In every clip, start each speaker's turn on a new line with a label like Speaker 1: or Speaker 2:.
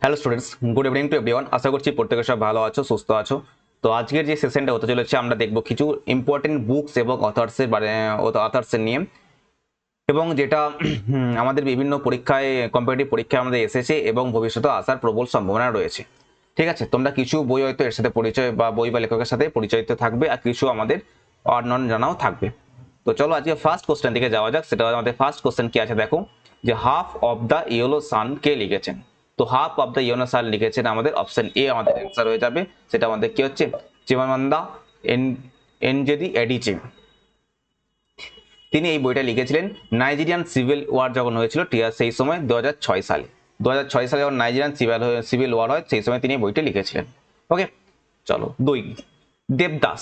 Speaker 1: Hello students, good evening to everyone. আশা করছি প্রত্যেকে সব ভালো আছো, সুস্থ আছো। তো আজকের যে সেশনটা হতে চলেছে, আমরা দেখব কিছু ইম্পর্টেন্ট বুকস এবং অথার্সের নিয়ে, এবং যেটা আমাদের বিভিন্ন পরীক্ষায়, কম্পিটিটিভ পরীক্ষায় আমাদের এসেছে এবং ভবিষ্যতে আসার প্রবল সম্ভাবনা রয়েছে। ঠিক আছে, তোমরা কিছু বই হয়তো এর সাথে পরিচয় বা বই বা লেখকের সাথে পরিচিত থাকবে, আর কিছু আমাদের অননোন জানাও থাকবে। তো চলো আজকে ফার্স্ট কোশ্চেন দিকে যাওয়া যাক। সেটা আমাদের ফার্স্ট কোশ্চেন কি আছে দেখো, যে হাফ অফ দ্য ইয়েলো সান কে লিখেছেন? তো হাফ অফ দ্য ইয়েলো সান লিখেছেন আমাদের অপশন এ, আমাদের অ্যান্সার হয়ে যাবে। সেটা আমাদের কি হচ্ছে, চিমানন্দা এনজেডি এডিচি। তিনি এই বইটা লিখেছিলেন নাইজেরিয়ান সিভিল ওয়ার যখন হয়েছিল, ঠিক আছে, সেই সময় 2006 সালে। 2006 সালে যখন নাইজেরিয়ান সিভিল ওয়ার হয়, সেই সময় তিনি এই বইটা লিখেছিলেন। ওকে, চলো দুই, Devdas.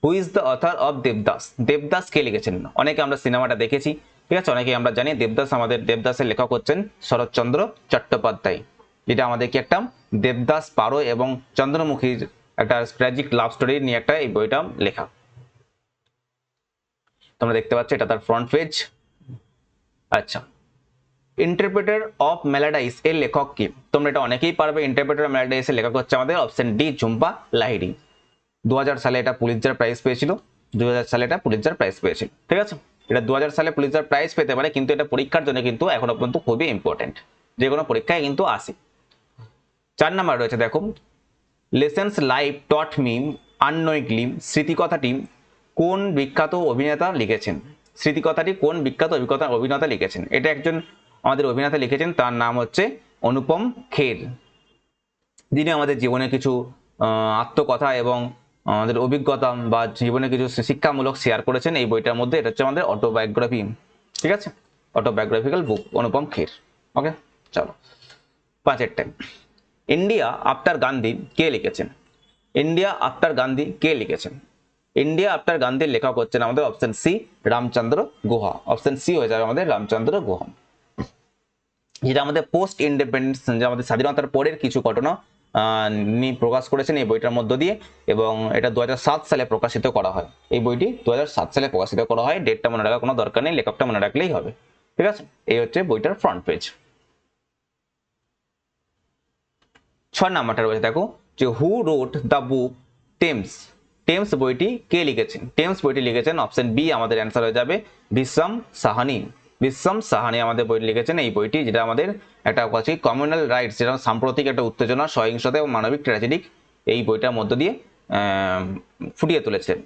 Speaker 1: Who is the author of Devdas? Devdas কে লিখেছেন? অনেকে আমরা সিনেমাটা দেখেছি, ঠিক আছে, অনেকে আমরা জানি দেবদাস। আমাদের দেবদাসের লেখক হচ্ছেন শরৎচন্দ্র চট্টোপাধ্যায়। যেটা আমাদের কি একটা দেবদাস, পারো এবং চন্দ্রমুখীর একটা ট্র্যাজিক লাভ স্টোরি নিয়ে একটা এই বইটা লেখা। তোমরা দেখতে পাচ্ছ এটা তার ফ্রন্ট পেজ। আচ্ছা, ইন্টারপ্রেটার অফ মেলাডাইস এর লেখক কি? তোমরা এটা অনেকেই পারবে। ইন্টারপ্রেটার অফ মেলাডাইস এর লেখক হচ্ছে আমাদের অপশন ডি, ঝুম্পা লাহিড়ী। 2000 সালে এটা পুলিৎজার প্রাইজ পেয়েছিল। 2000 সালে এটা পুলিৎজার প্রাইজ পেয়েছিল, ঠিক আছে। এটা 2000 সালে পুলিৎজার প্রাইজ পেতে পারে, কিন্তু এটা পরীক্ষার জন্য কিন্তু এখনো পর্যন্ত খুবই ইম্পর্টেন্ট, যে কোনো পরীক্ষায় কিন্তু আসে। 4 নাম্বার রয়েছে দেখো, lessons life taught me unknowingly. স্মৃতিকথাটি কোন বিখ্যাত অভিনেতা লিখেছেন? স্মৃতিকথাটি কোন বিখ্যাত অভিনেতা লিখেছেন? এটা একজন আমাদের অভিনেতা লিখেছেন, তার নাম হচ্ছে অনুপম খের, যিনি আমাদের জীবনে কিছু আত্মকথা এবং আমাদের অভিজ্ঞতা বা জীবনে কিছু শিক্ষামূলক শেয়ার করেছেন এই বইটার মধ্যে। এটা হচ্ছে আমাদের অটোবায়োগ্রাফি, ঠিক আছে, অটোবায়োগ্রাফিক্যাল বুক, অনুপম খের। ওকে, চলো 5 টাইম। ইন্ডিয়া আফটার গান্ধী কে লিখেছেন? ইন্ডিয়া আফটার গান্ধী কে লিখেছেন? ইন্ডিয়া আফটার গান্ধীর লেখক হচ্ছেন আমাদের অপশন সি, রামচন্দ্র গুহা। অপশন সি হয়ে যাবে আমাদের রামচন্দ্র গুহা, যেটা আমাদের পোস্ট ইন্ডিপেন্ডেন্স, যে আমাদের স্বাধীনতার পরের কিছু ঘটনা প্রকাশ করেছেন এই বইটার মধ্য দিয়ে, এবং এটা 2007 সালে প্রকাশিত করা হয়। এই বইটি 2007 সালে প্রকাশিত করা হয়। ডেটটা মনে রাখার কোনো দরকার নেই, লেখকটা মনে রাখলেই হবে, ঠিক আছে। এই হচ্ছে বইটার ফ্রন্ট পেজ। 6 নাম্বারটা রয়েছে দেখো, যে who wrote the book Tamas? Tamas বইটি কে লিখেছেন? টেমস বইটি লিখেছেন অপশন বি, আমাদের অ্যান্সার হয়ে যাবে বিশ্বম সাহানি। বিশ্বম সাহানি আমাদের বইটি লিখেছেন এই বইটি, যেটা আমাদের একটা আছে কমিউনাল রাইটস, যেটা সাম্প্রতিক একটা উত্তেজনা, সহিংসতা এবং মানবিক ট্র্যাজেডিক এই বইটার মধ্য দিয়ে ফুটিয়ে তুলেছেন।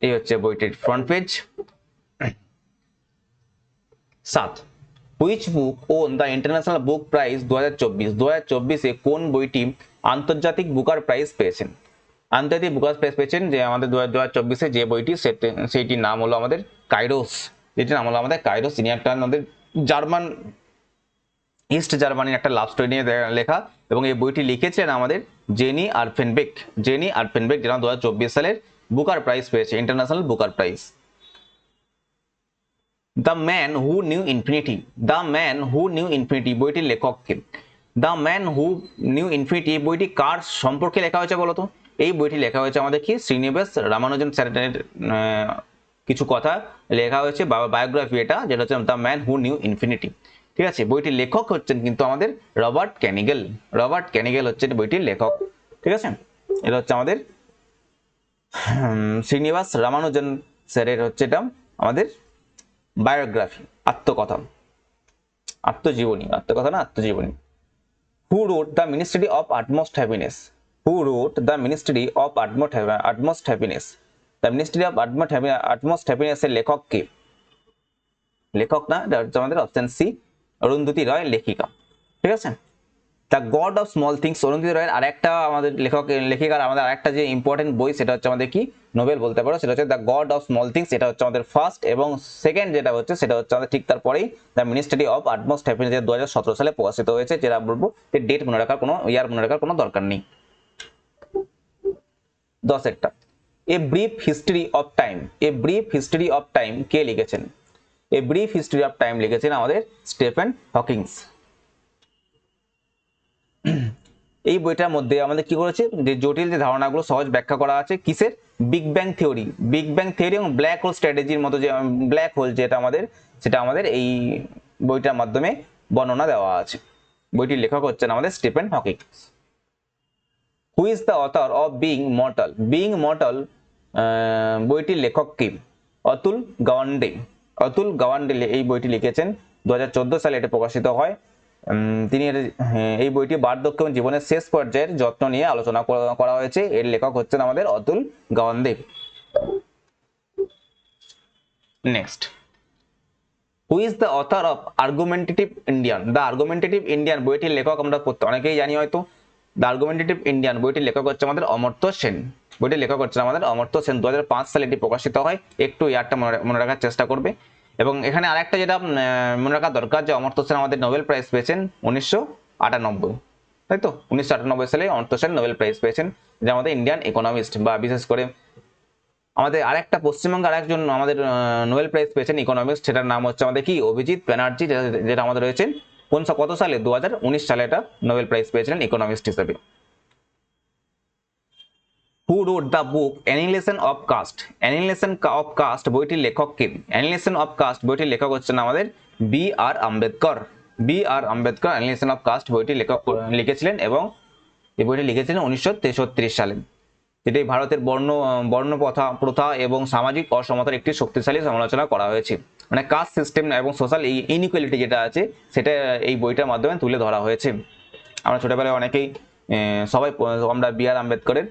Speaker 1: এই হচ্ছে বইটির front page. 7, which book won the international book prize 2024? 2024-এ কোন বইটি আন্তর্জাতিক বুকার প্রাইজ পেয়েছেন? আন্তর্জাতিক বুকার প্রাইজ পেয়েছেন যে আমাদের 2024-এ যে বইটি, সেইটির নাম হলো আমাদের কাইরোস। যেটির নাম হলো আমাদের কাইরোস। তিনি একটা আমাদের জার্মান, ইস্ট জার্মানির একটা লাভ স্টোরি নিয়ে লেখা, এবং এই বইটি লিখেছিলেন আমাদের জেনি আরফেনবেক। জেনি আরফেনবেক, যেটা 2024 সালের বুকার প্রাইজ পেয়েছে, international Booker prize. The man who knew infinity. The man who knew infinity বইটির লেখককে? The man who knew infinity এই বইটি কার সম্পর্কে লেখা হয়েছে বলতো? এই বইটি লেখা হয়েছে আমাদের কি শ্রীনিবাস রামানুজন স্যারের কিছু কথা লেখা হয়েছে, বায়োগ্রাফি এটা, যেটা হচ্ছে the man who knew infinity, ঠিক আছে। বইটির লেখক হচ্ছেন কিন্তু আমাদের রবার্ট ক্যানিগেল। রবার্ট ক্যানিগেল হচ্ছেন বইটির লেখক, ঠিক আছে। এটা হচ্ছে আমাদের শ্রীনিবাস রামানুজন স্যারের হচ্ছে এটা আমাদের বায়োগ্রাফি, আত্মকথা, আত্মজীবনী, আত্মকথা না আত্মজীবনী। Who wrote the ministry of utmost happiness? Who wrote the ministry of utmost happiness? The ministry of utmost happiness এর লেখক কে? লেখক না, এটা হচ্ছে আমাদের অপশন সি, অরুন্ধতী রয় লেখিকা, ঠিক আছে। The god of small things, Arundhati রয়ের আরেকটা আমাদের লেখিকার আমাদের আরেকটা যে ইম্পর্টেন্ট বই, সেটা হচ্ছে আমাদের কি নোবেল বলতে পারো, সেটা হচ্ছে the god of small things. এটা হচ্ছে আমাদের ফার্স্ট, এবং সেকেন্ড যেটা হচ্ছে সেটা হচ্ছে আমাদের ঠিক তারপরেই the ministry of utmost happiness, 2017 সালে প্রকাশিত হয়েছে। যেটা বলবো ডেট মনে রাখার কোনো, ইয়ার মনে রাখার কোনো দরকার নেই। 10 একটা, a brief history of time. A brief history of time কে লিখেছেন? A brief history of time লিখেছেন আমাদের স্টিফেন হকিংস। এই বইটার মধ্যে আমাদের কি করেছে, যে জটিল যে ধারণাগুলো সহজ ব্যাখ্যা করা আছে কিসের? Big bang theory. Big bang theory এবং ব্ল্যাক হোল স্ট্র্যাটেজির মতো, যে ব্ল্যাক হোল যেটা আমাদের, সেটা আমাদের এই বইটার মাধ্যমে বর্ণনা দেওয়া আছে। বইটির লেখক হচ্ছেন আমাদের Stephen Hawking. Who is the author of being mortal? Being mortal বইটির লেখক কি? অতুল গাওয়ান্ডে। অতুল গাওয়ান্ডে এই বইটি লিখেছেন, 2014 সালে এটি প্রকাশিত হয়। তিনি এই বইটি বার্ধক্য এবং জীবনের শেষ পর্যায়ের যত্ন নিয়ে আলোচনা করা হয়েছে। এর লেখক হচ্ছেন আমাদের Atul Gawande. Next, who is the author of argumentative Indian? The argumentative Indian বইটির লেখক আমরা অনেকেই জানি হয়তো। দ্য আর্গুমেন্টেটিভ ইন্ডিয়ান বইটির লেখক হচ্ছে আমাদের অমর্ত্য সেন। বইটির লেখক হচ্ছে আমাদের অমর্ত্য সেন। 2005 সালে এটি প্রকাশিত হয়। একটু ইয়ারটা মনে রাখার চেষ্টা করবে। এবং এখানে আরেকটা যেটা মনে রাখা দরকার, যে অমর্ত্য সেন আমাদের নোবেল প্রাইজ পেয়েছেন 1998, তাই তো? 1998 সালে অমর্ত্য সেন নোবেল প্রাইজ পেয়েছেন, যে আমাদের ইন্ডিয়ান ইকোনমিস্ট, বা বিশেষ করে আমাদের আরেকটা পশ্চিমবঙ্গের আরেকজন আমাদের নোবেল প্রাইজ পেয়েছেন ইকোনমিক্স, সেটার নাম হচ্ছে আমাদের কি অভিজিৎ ব্যানার্জি, যেটা আমাদের রয়েছেন কত সালে? 2019 সালে এটা নোবেল প্রাইজ পেয়েছিলেন ইকোনমিক্স হিসেবে। Who wrote the book annihilation of caste? Annihilation of caste বইটির লেখক কে? অ্যানিহিলেশন অফ কাস্ট বইটির লেখক হচ্ছেন আমাদের B R. Ambedkar. B R. Ambedkar annihilation of caste বইটি লিখেছিলেন, এবং এই বইটি লিখেছিলেন 1963 সালে। যেটি ভারতের বর্ণ প্রথা এবং সামাজিক অসমতার একটি শক্তিশালী সমালোচনা করা হয়েছে। মানে কাস্ট সিস্টেম এবং সোশ্যাল ইনইকুয়ালিটি যেটা আছে, সেটা এই বইটার মাধ্যমে তুলে ধরা হয়েছে। আমরা ছোটবেলায় অনেকেই সবাই আমরা বি.আর. আম্বেদকরের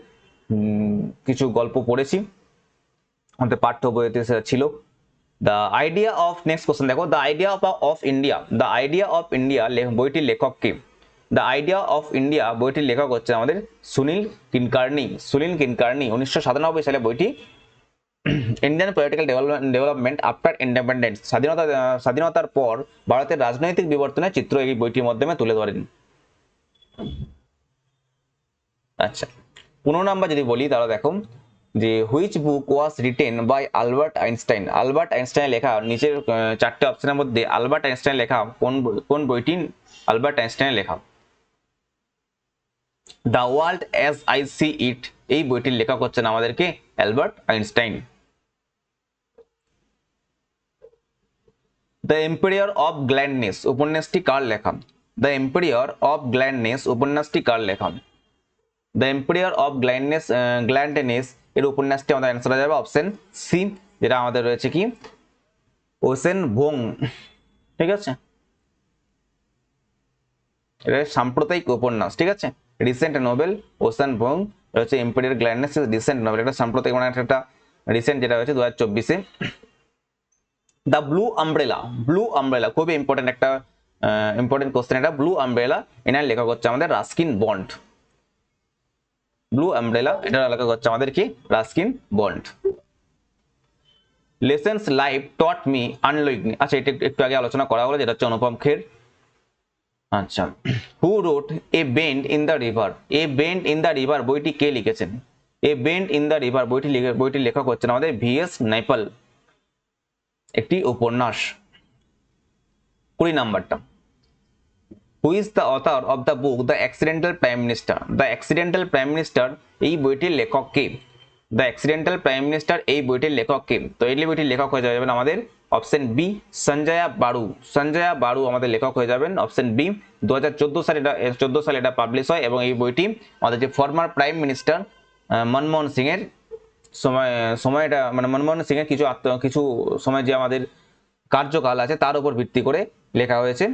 Speaker 1: কিছু গল্প পড়েছি, আমাদের পাঠ্য বইতে ছিল। The idea of, next question দেখো, the idea of India. The idea of India বইটির লেখক কে? দ্য আইডিয়া অফ ইন্ডিয়া বইটির লেখক হচ্ছে আমাদের সুনীল কিনকার্নি। সুনীল কিনকার্নি 1997 সালে বইটি Indian political development after independence, স্বাধীনতার পর ভারতের রাজনৈতিক বিবর্তনের চিত্র এই বইটির মাধ্যমে তুলে ধরেন। আচ্ছা, 15 নাম্বার যদি বলি, তাহলে দেখো যে which book was written by Albert Einstein? Albert Einstein লেখা, নিচের 4টে অপশনের মধ্যে আলবার্ট আইনস্টাইন লেখা কোন বইটি আলবার্ট আইনস্টাইন লেখা? The world as I see it এই বইটির লেখক হচ্ছেন আমাদেরকে Albert Einstein. The emperor of gladness উপন্যাসটি কার লেখা? দ্য এম্পেরিয়র অফ গ্ল্যাডনেস উপন্যাসটি কার লেখা? দ্য এম্পেরিয়র অফ গ্ল্যাডনেস এর উপন্যাসটি আমাদের অ্যান্সার হয়ে যাবে অপশন সি, যেটা আমাদের রয়েছে কি ওসেন ভোং। ঠিক আছে, এটা সাম্প্রদায়িক উপন্যাস। ঠিক আছে, রিসেন্ট নোবেল ওসেন ভোং হচ্ছে এম্পেরিয়র গ্ল্যাডনেস, রিসেন্ট নোবেল, এটা সাম্প্রদায়িক, মানে একটা রিসেন্ট যেটা হয়েছে 2024-এ। The blue umbrella, blue umbrella খুবই ইম্পর্টেন্ট একটা ইম্পর্টেন্ট কোশ্চেন এটা। ব্লু আমব্রেলা এনার লেখক হচ্ছে আমাদের রাস্কিন বন্ড। ব্লু আমব্রেলা এটার লেখক হচ্ছে আমাদের কি Ruskin Bond. Lessons life taught me unknowingly, আচ্ছা এটা একটু আগে আলোচনা করা হলো, যেটা হচ্ছে অনুপম খের। আচ্ছা, who wrote a bend in the river? A bend in the river বইটি কে লিখেছেন? A bend in the river বইটির লেখক হচ্ছেন আমাদের ভি.এস. নাইপাল, একটি উপন্যাস। 20 নাম্বারটা, হু is the author of the book the accidental prime minister? The accidental prime minister এই বইটির লেখক কে? দ্য অ্যাক্সিডেন্টাল প্রাইম মিনিস্টার এই বইটির লেখক কে? তো এই বইটির লেখক হয়ে যাবেন আমাদের option B Sanjaya Bahru. Sanjaya Bahru আমাদের লেখক হয়ে যাবেন অপশন বি। 2014 সালে এটা পাবলিশ হয়, এবং এই বইটি আমাদের যে former prime minister Manmohan Singh এর সময়টা, মানে মনমোহন সিং এর কিছু সময় যে আমাদের কার্যকাল আছে তার উপর ভিত্তি করে লেখা হয়েছে।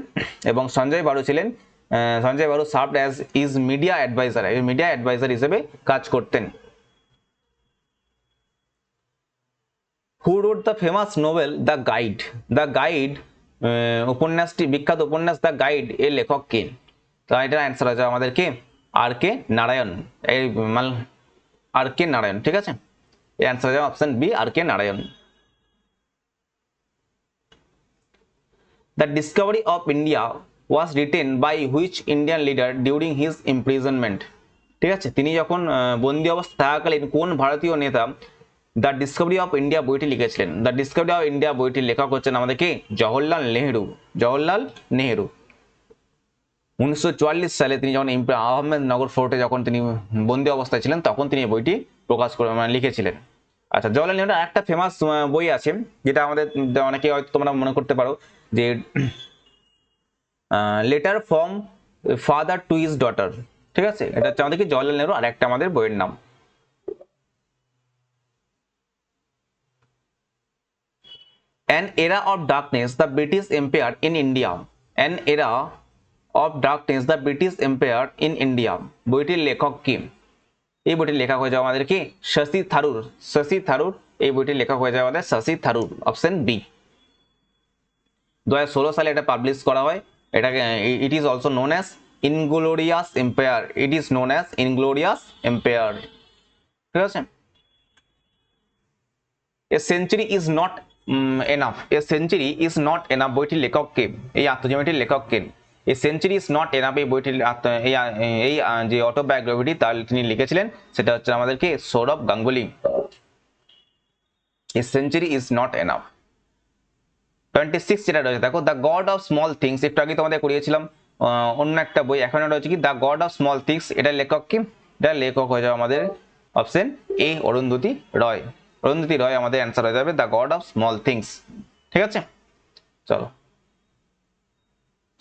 Speaker 1: এবং Sanjay Baru served as is media adviser, media adviser হিসেবে কাজ করতেন। Who wrote the famous novel the guide? The guide উপন্যাসটি, বিখ্যাত উপন্যাস দ্য গাইড এর লেখক কে? তো এটার অ্যান্সার আছে আমাদেরকে আর কে নারায়ণ। এই আর কে নারায়ণ। ঠিক আছে, এর অ্যান্সার আছে option B R K Narayan. The discovery of India was written by which Indian leader during his imprisonment? ঠিক আছে, তিনি যখন বন্দী অবস্থা থাকাকালীন কোন ভারতীয় নেতা দ্য ডিসকভারি অফ ইন্ডিয়া বইটি লিখেছিলেন? দ্য ডিসকভারি অফ ইন্ডিয়া বইটির লেখক হচ্ছেন আমাদের কে জওহরলাল নেহেরু। জওহরলাল নেহেরু 1944 সালে তিনি যখন আহমেদনগর ফোর্টে যখন তিনি বন্দী অবস্থায় ছিলেন, তখন তিনি এই বইটি প্রকাশ করে লিখেছিলেন। আচ্ছা, জওহরলাল নেহেরুর একটা ফেমাস বই আছে, যেটা আমাদের অনেকে হয়তো তোমরা মনে করতে পারো যে letter from father to his daughter, ঠিক আছে, এটা হচ্ছে আমাদের কি জওয়াহরলাল নেহরু, আর একটা আমাদের বইয়ের নাম। An era of darkness the British Empire in India, an era of darkness the British Empire in India, বইটির লেখক কি? এই বইটির লেখক হয়ে যাবে আমাদের কি শশী থারুর, শশী থারুর, এই বইটির লেখক হয়ে যাবে আমাদের শশী থারুর, অপশন বি। 2016 সালে এটা পাবলিশ করা হয়, এটাকে it is also known as inglorious empire, it is known as inglorious empire, ঠিক আছে। A century is not enough, a century is not enough বইটির লেখক কে? এই আত্মজীবনীটির লেখক কে? A century is not enough এই বইটির এই যে অটোবায়োগ্রাফিটি তার তিনি লিখেছিলেন সেটা হচ্ছে আমাদের কি সৌরভ গাঙ্গুলি। এ সেঞ্চুরি ইজ নট এনাফ। 26 যেটা রয়েছে দেখো, the god of small things, একটু আগে তোমাদের করিয়েছিলাম অন্য একটা বই, এখন রয়েছে কি the god of small things, এটার লেখক কি? এটার লেখক হয়ে যাবে আমাদের অপশন এ অরুন্ধতী রয়, অরুন্ধতী রয় আমাদের অ্যান্সার হয়ে যাবে the god of small things, ঠিক আছে। চলো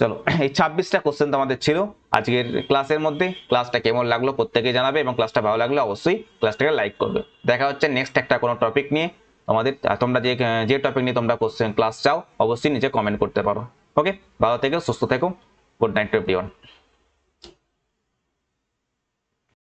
Speaker 1: চলো এই 26টা কোশ্চেন তোমাদের ছিল আজকের ক্লাসের মধ্যে। ক্লাসটা কেমন লাগলো প্রত্যেকেই জানাবে, এবং ক্লাসটা ভালো লাগলে অবশ্যই ক্লাসটাকে লাইক করবে। দেখা হচ্ছে নেক্সট একটা কোনো টপিক নিয়ে। তোমাদের তোমরা যে টপিক নিয়ে তোমরা কোশ্চেন ক্লাস চাও অবশ্যই নিচে কমেন্ট করতে পারো। ওকে, ভালো থেকো, সুস্থ থেকো, গুড নাইট এভরিওয়ান।